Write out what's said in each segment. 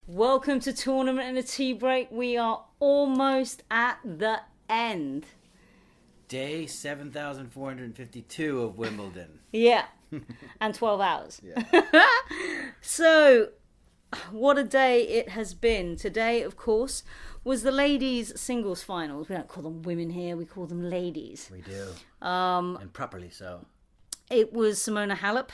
Welcome to Tournament and a TeaBreak. We are almost at the end. Day 7,452 of Wimbledon. Yeah, and 12 hours. Yeah. So, what a day it has been. Today, of course, was the ladies' singles finals. We don't call them women here, we call them ladies. We do. And properly so. It was Simona Halep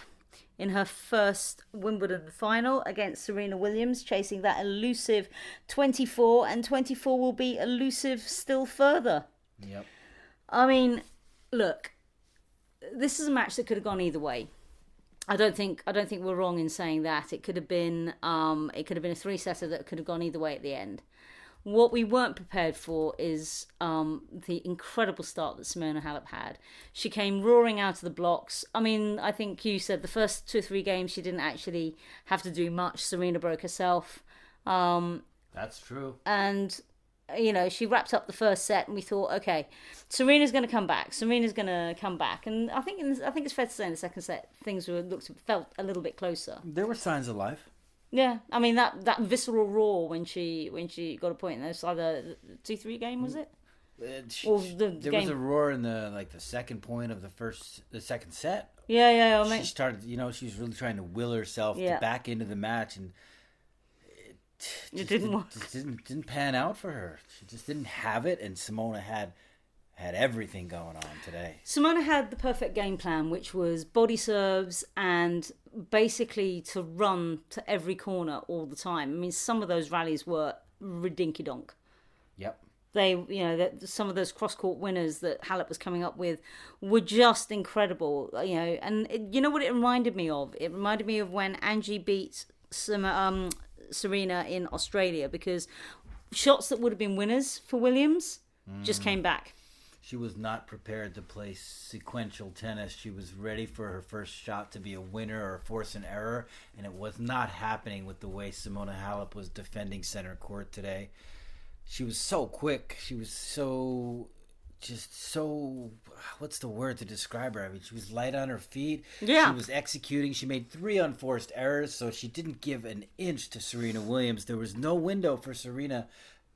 in her first Wimbledon final against Serena Williams, chasing that elusive 24, and 24 will be elusive still further. Yep. I mean, look, this is a match that could have gone either way. I don't think we're wrong in saying that. It could have been a three-setter that could have gone either way at the end. What we weren't prepared for is the incredible start that Simona Halep had. She came roaring out of the blocks. I mean, I think you said the first 2 or 3 games she didn't actually have to do much. Serena broke herself. That's true. And, you know, she wrapped up the first set and we thought, okay, Serena's going to come back. And I think it's fair to say in the second set, things felt a little bit closer. There were signs of life. Yeah, I mean that visceral roar when she got a point in this either 2-3 game, was it? There was a roar in the second point of the second set. Yeah. I mean, she started, she was really trying to will herself back into the match, and it didn't work. Didn't pan out for her. She just didn't have it, and Simona had everything going on today. Simona had the perfect game plan, which was body serves and basically to run to every corner all the time. I mean, some of those rallies were ridinky-donk. Yep. Some of those cross-court winners that Halep was coming up with were just incredible. And you know what it reminded me of? It reminded me of when Angie beat Serena in Australia, because shots that would have been winners for Williams just came back. She was not prepared to play sequential tennis. She was ready for her first shot to be a winner or force an error, and it was not happening with the way Simona Halep was defending center court today. She was so quick. She was so what's the word to describe her? I mean, she was light on her feet. Yeah. She was executing. She made 3 unforced errors, so she didn't give an inch to Serena Williams. There was no window for Serena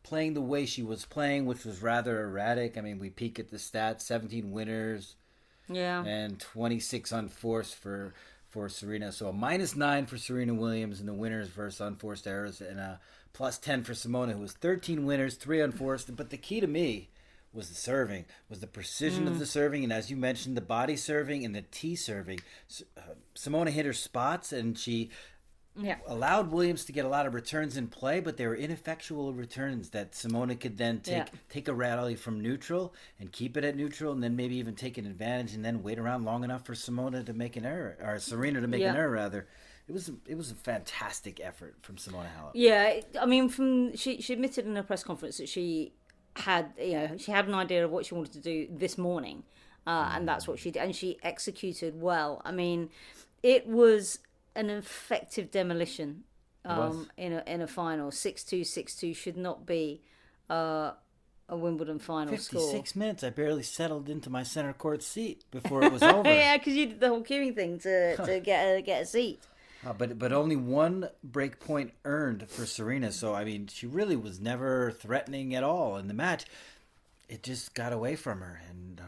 playing the way she was playing, which was rather erratic. I mean, we peek at the stats: 17 winners, and 26 unforced for Serena. So a -9 for Serena Williams in the winners versus unforced errors, and a +10 for Simona, who was 13 winners, 3 unforced. But the key to me was the serving, was the precision of the serving, and as you mentioned, the body serving and the tee serving. Simona hit her spots, and she allowed Williams to get a lot of returns in play, but they were ineffectual returns that Simona could then take a rally from neutral and keep it at neutral, and then maybe even take an advantage and then wait around long enough for Simona to make an error, or Serena to make an error rather. It was a fantastic effort from Simona Halep. Yeah, I mean, she admitted in her press conference that she had an idea of what she wanted to do this morning, and that's what she did, and she executed well. I mean, it was an effective demolition in a final. 6-2, 6-2 should not be a Wimbledon final 56 score. minutes. I barely settled into my center court seat before it was over. Yeah, because you did the whole queuing thing to get a seat. But only 1 break point earned for Serena. So, I mean, she really was never threatening at all in the match. It just got away from her. And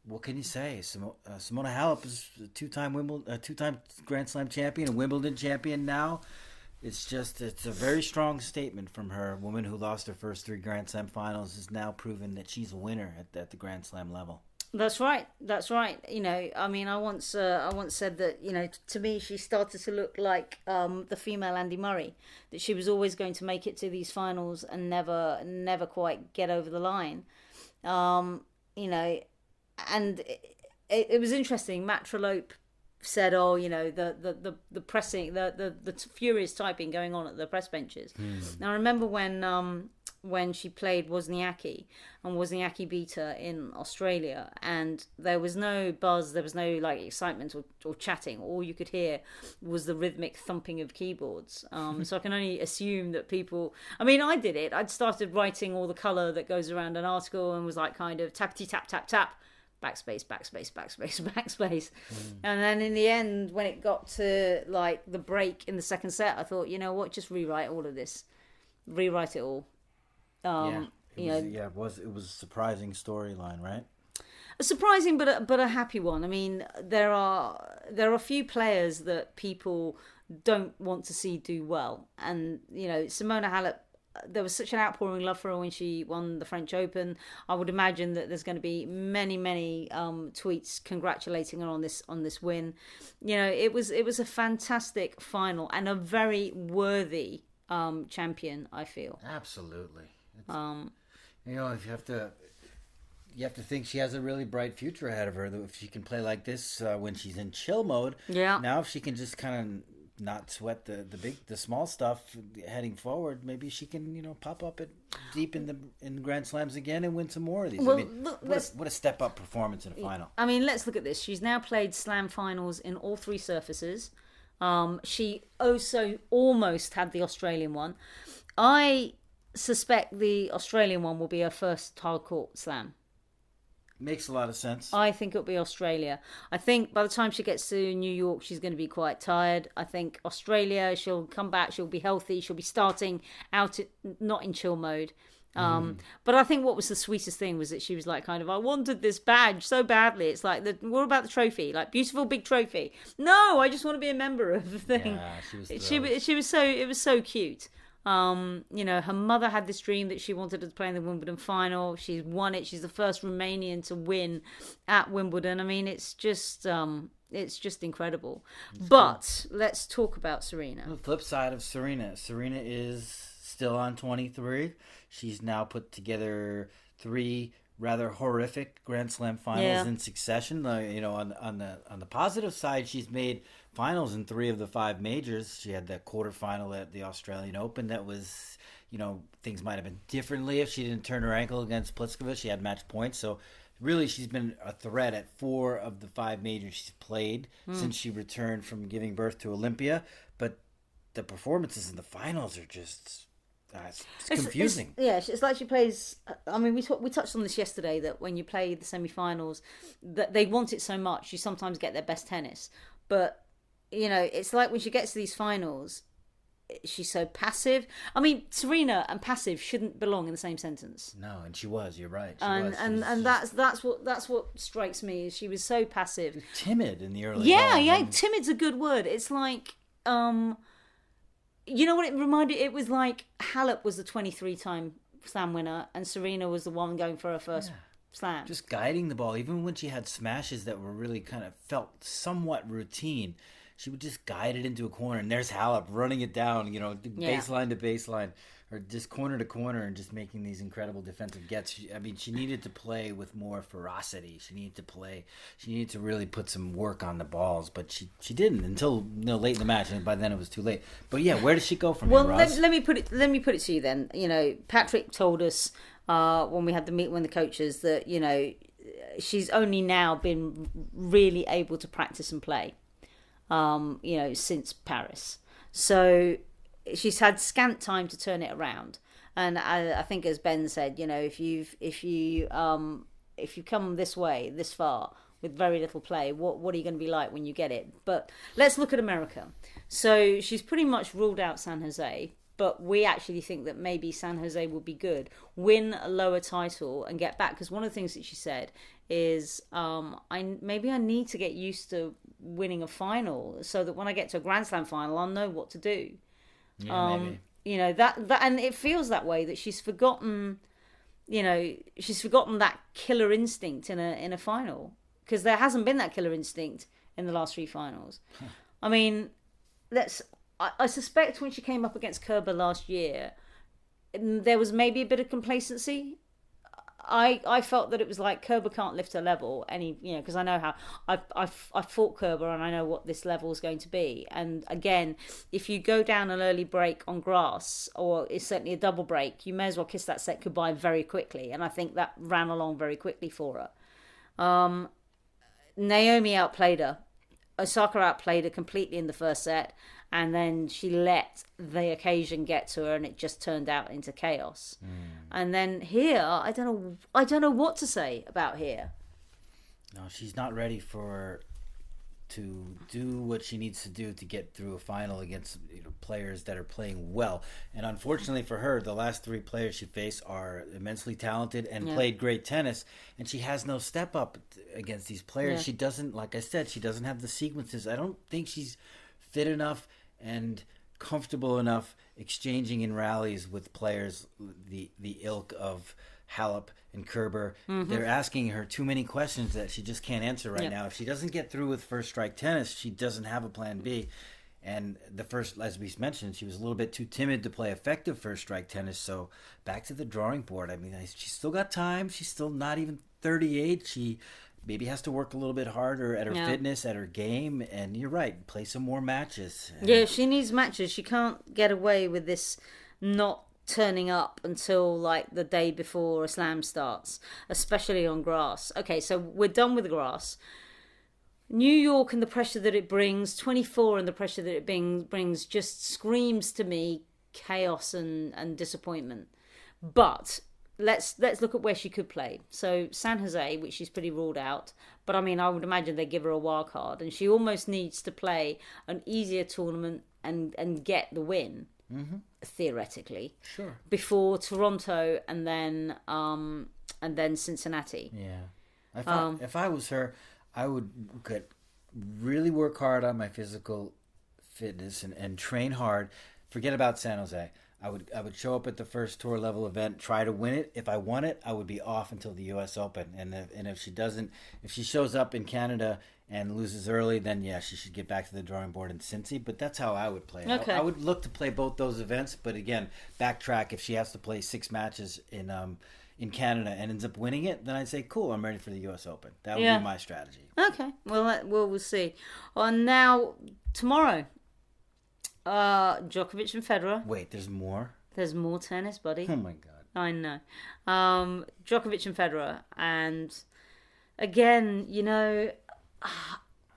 what can you say? Simona Halep is a 2-time Grand Slam champion, a Wimbledon champion now. It's a very strong statement from her. A woman who lost her first 3 Grand Slam finals has now proven that she's a winner at the Grand Slam level. That's right. I mean, I once said that, to me, she started to look like the female Andy Murray, that she was always going to make it to these finals and never quite get over the line. And it was interesting. Matt Trellope said, the pressing, the furious typing going on at the press benches. Now I remember when she played Wozniacki, and Wozniacki beat her in Australia, and there was no buzz, there was no excitement or chatting. All you could hear was the rhythmic thumping of keyboards. So I can only assume that people, I mean, I did it. I'd started writing all the colour that goes around an article and was kind of tappity tap tap tap, backspace, backspace, backspace, backspace. And then in the end, when it got to like the break in the second set, I thought, you know what, just rewrite all of this. Rewrite it all. It was a surprising storyline, right? A surprising but a happy one. I mean, there are a few players that people don't want to see do well. And, you know, Simona Halep, there was such an outpouring love for her when she won the French Open. I would imagine that there's going to be many tweets congratulating her on this win. You know, it was a fantastic final and a very worthy champion, I feel. Absolutely. You know, if you have to think she has a really bright future ahead of her. If she can play like this when she's in chill mode. Yeah. Now, if she can just kind of not sweat the small stuff heading forward, maybe she can, you know, pop up deep in the Grand Slams again and win some more of these. Well, I mean, look, what a step up performance in a final. I mean, let's look at this. She's now played Slam finals in all three surfaces. She also almost had the Australian one. I suspect the Australian one will be her first hard court Slam. Makes a lot of sense. I think it'll be Australia. I think by the time she gets to New York, she's going to be quite tired. I think Australia, she'll come back, she'll be healthy, she'll be starting out not in chill mode. But I think what was the sweetest thing was that she was like, kind of, I wanted this badge so badly. It's like, what about the trophy? Like, beautiful big trophy. No, I just want to be a member of the thing. Yeah, she was so, it was so cute. You know, her mother had this dream that she wanted to play in the Wimbledon final. She's won it. She's the first Romanian to win at Wimbledon. I mean, it's just incredible. But let's talk about Serena. The flip side of Serena. Serena is still on 23. She's now put together 3 rather horrific Grand Slam finals in succession. You know, on the positive side, she's made finals in 3 of the 5 majors. She had that quarterfinal at the Australian Open. That was, you know, things might have been differently if she didn't turn her ankle against Pliskova. She had match points. So really, she's been a threat at 4 of the 5 majors she's played since she returned from giving birth to Olympia. But the performances in the finals are just... it's confusing. It's like she plays. I mean, we touched on this yesterday, that when you play the semi-finals, that they want it so much, you sometimes get their best tennis. But you know, it's like when she gets to these finals, she's so passive. I mean, Serena and passive shouldn't belong in the same sentence. No, and she was. You're right. That's what strikes me, is she was so passive, timid in the early. Timid's a good word. It's like. You know what it reminded? It was like Halep was the 23-time Slam winner, and Serena was the one going for her first Slam. Just guiding the ball, even when she had smashes that were really kind of felt somewhat routine, she would just guide it into a corner, and there's Halep running it down, you know, baseline to baseline, or just corner to corner, and just making these incredible defensive gets. She needed to play with more ferocity. She needed to really put some work on the balls, but she didn't until, you know, late in the match, and by then it was too late. But yeah, where does she go from here, Ros? let me put it to you then. You know, Patrick told us when we had the meet with the coaches that, you know, she's only now been really able to practice and play, you know, since Paris. So she's had scant time to turn it around, and I think, as Ben said, you know, if you come this way, this far, with very little play, what are you going to be like when you get it? But let's look at America. So she's pretty much ruled out San Jose, but we actually think that maybe San Jose will be good, win a lower title and get back, because one of the things that she said is I need to get used to winning a final, so that when I get to a Grand Slam final, I'll know what to do. Maybe. You know, that and it feels that way, that she's forgotten that killer instinct in a final, because there hasn't been that killer instinct in the last 3 finals. I mean, I suspect when she came up against Kerber last year, there was maybe a bit of complacency. I felt that it was like Kerber can't lift her level because I know how I've fought Kerber, and I know what this level is going to be. And again, if you go down an early break on grass, or it's certainly a double break, you may as well kiss that set goodbye very quickly. And I think that ran along very quickly for her. Naomi outplayed her. Osaka outplayed her completely in the first set, and then she let the occasion get to her, and it just turned out into chaos. And then here, I don't know what to say about here. No, she's not ready to do what she needs to do to get through a final against players that are playing well. And unfortunately for her, the last 3 players she faced are immensely talented and played great tennis, and she has no step up against these players. She doesn't, like I said, she doesn't have the sequences. I don't think she's fit enough and comfortable enough exchanging in rallies with players the ilk of Halep and Kerber. They're asking her too many questions that she just can't answer right now. If she doesn't get through with first strike tennis, she doesn't have a plan B. And the first, as we mentioned, she was a little bit too timid to play effective first strike tennis. So back to the drawing board. I mean, she's still got time. She's still not even 38. She maybe has to work a little bit harder at her fitness, at her game. And you're right, play some more matches. Yeah, she needs matches. She can't get away with this not turning up until like the day before a slam starts, especially on grass. Okay, so we're done with the grass. New York and the pressure that it brings, 24 and the pressure that it brings just screams to me chaos and disappointment. But let's look at where she could play. So San Jose, which she's pretty ruled out, but I mean I would imagine they give her a wild card, and she almost needs to play an easier tournament and get the win. Theoretically, before Toronto and then Cincinnati. Yeah, if I was her, I would really work hard on my physical fitness and train hard. Forget about San Jose. I would show up at the first tour level event, try to win it. If I won it, I would be off until the U.S. Open. And if she doesn't, if she shows up in Canada and loses early, then she should get back to the drawing board in Cincy. But that's how I would play it. Okay. I would look to play both those events, but again, backtrack. If she has to play 6 matches in Canada and ends up winning it, then I'd say, cool, I'm ready for the U.S. Open. That would be my strategy. Okay, well, we'll see. Now, tomorrow, Djokovic and Federer. Wait, there's more? There's more tennis, buddy. Oh, my God. I know. Djokovic and Federer. And again,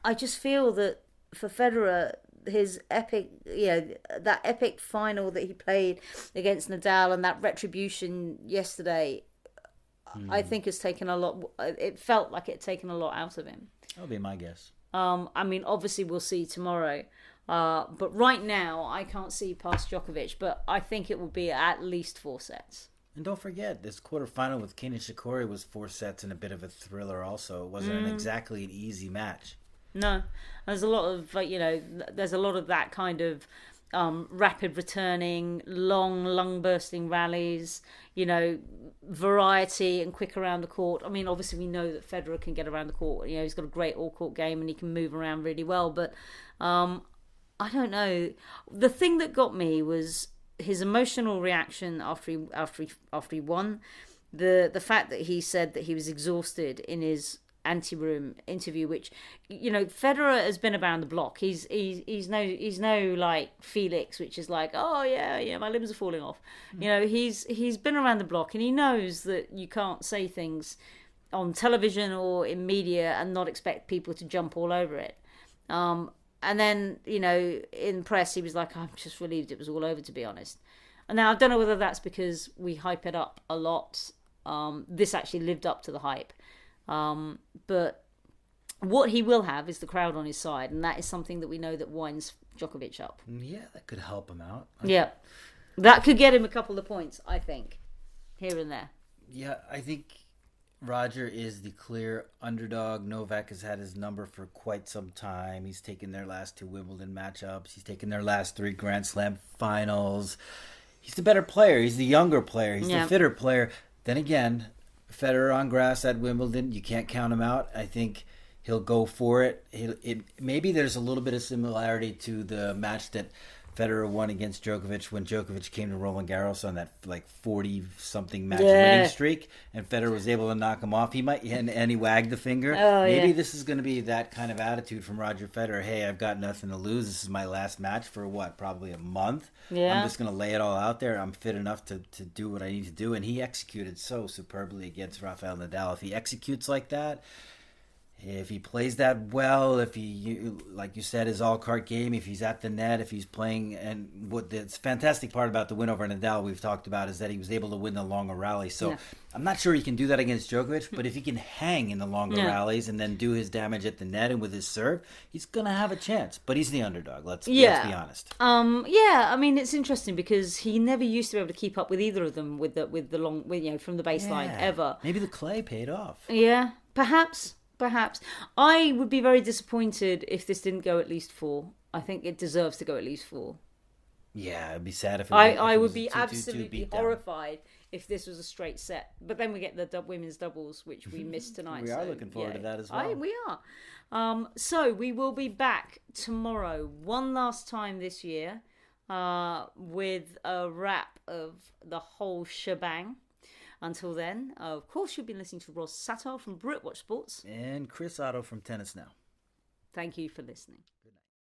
I just feel that for Federer, his epic, that epic final that he played against Nadal and that retribution yesterday, I think has taken a lot. It felt like it had taken a lot out of him. That'll be my guess. I mean, obviously we'll see tomorrow. But right now, I can't see past Djokovic. But I think it will be at least 4 sets. And don't forget, this quarterfinal with Kei Nishikori was 4 sets and a bit of a thriller also. It wasn't exactly an easy match. No. There's a lot of, there's a lot of that kind of rapid returning, long, lung-bursting rallies, variety and quick around the court. I mean, obviously we know that Federer can get around the court. He's got a great all-court game and he can move around really well. But I don't know. The thing that got me was his emotional reaction after he won. The fact that he said that he was exhausted in his anteroom interview, which Federer has been around the block. He's no like Felix, which is like, oh yeah, my limbs are falling off. He's been around the block and he knows that you can't say things on television or in media and not expect people to jump all over it. And then in press he was like, I'm just relieved it was all over, to be honest. And now I don't know whether that's because we hype it up a lot. This actually lived up to the hype. But what he will have is the crowd on his side, and that is something that we know that winds Djokovic up. Yeah, that could help him out. Yeah, that could get him a couple of points, I think, here and there. Yeah, I think Roger is the clear underdog. Novak has had his number for quite some time. He's taken their last 2 Wimbledon matchups. He's taken their last 3 Grand Slam finals. He's the better player. He's the younger player. He's the fitter player. Then again, Federer on grass at Wimbledon, you can't count him out. I think he'll go for it. Maybe there's a little bit of similarity to the match that Federer won against Djokovic when Djokovic came to Roland Garros on that 40-something match winning streak, and Federer was able to knock him off. He wagged the finger. Maybe this is going to be that kind of attitude from Roger Federer. Hey, I've got nothing to lose. This is my last match for probably a month. Yeah. I'm just going to lay it all out there. I'm fit enough to do what I need to do. And he executed so superbly against Rafael Nadal. If he executes like that, If he plays that well, if he, like you said, his all-card game, if he's at the net, if he's playing, and what the fantastic part about the win over Nadal we've talked about is that he was able to win the longer rallies. So I'm not sure he can do that against Djokovic, but if he can hang in the longer rallies and then do his damage at the net and with his serve, he's going to have a chance. But he's the underdog, let's be honest. I mean, it's interesting because he never used to be able to keep up with either of them with the long, from the baseline ever. Maybe the clay paid off. Yeah, perhaps. I would be very disappointed if this didn't go at least 4. I think it deserves to go at least 4. Yeah, it'd be sad if I would be absolutely horrified if this was a straight set. But then we get the women's doubles, which we missed tonight. We are looking forward to that as well. We are. So we will be back tomorrow, one last time this year, with a wrap of the whole shebang. Until then, of course, you'll be listening to Ros Satar from Britwatch Sports. And Chris Oddo from Tennis Now. Thank you for listening.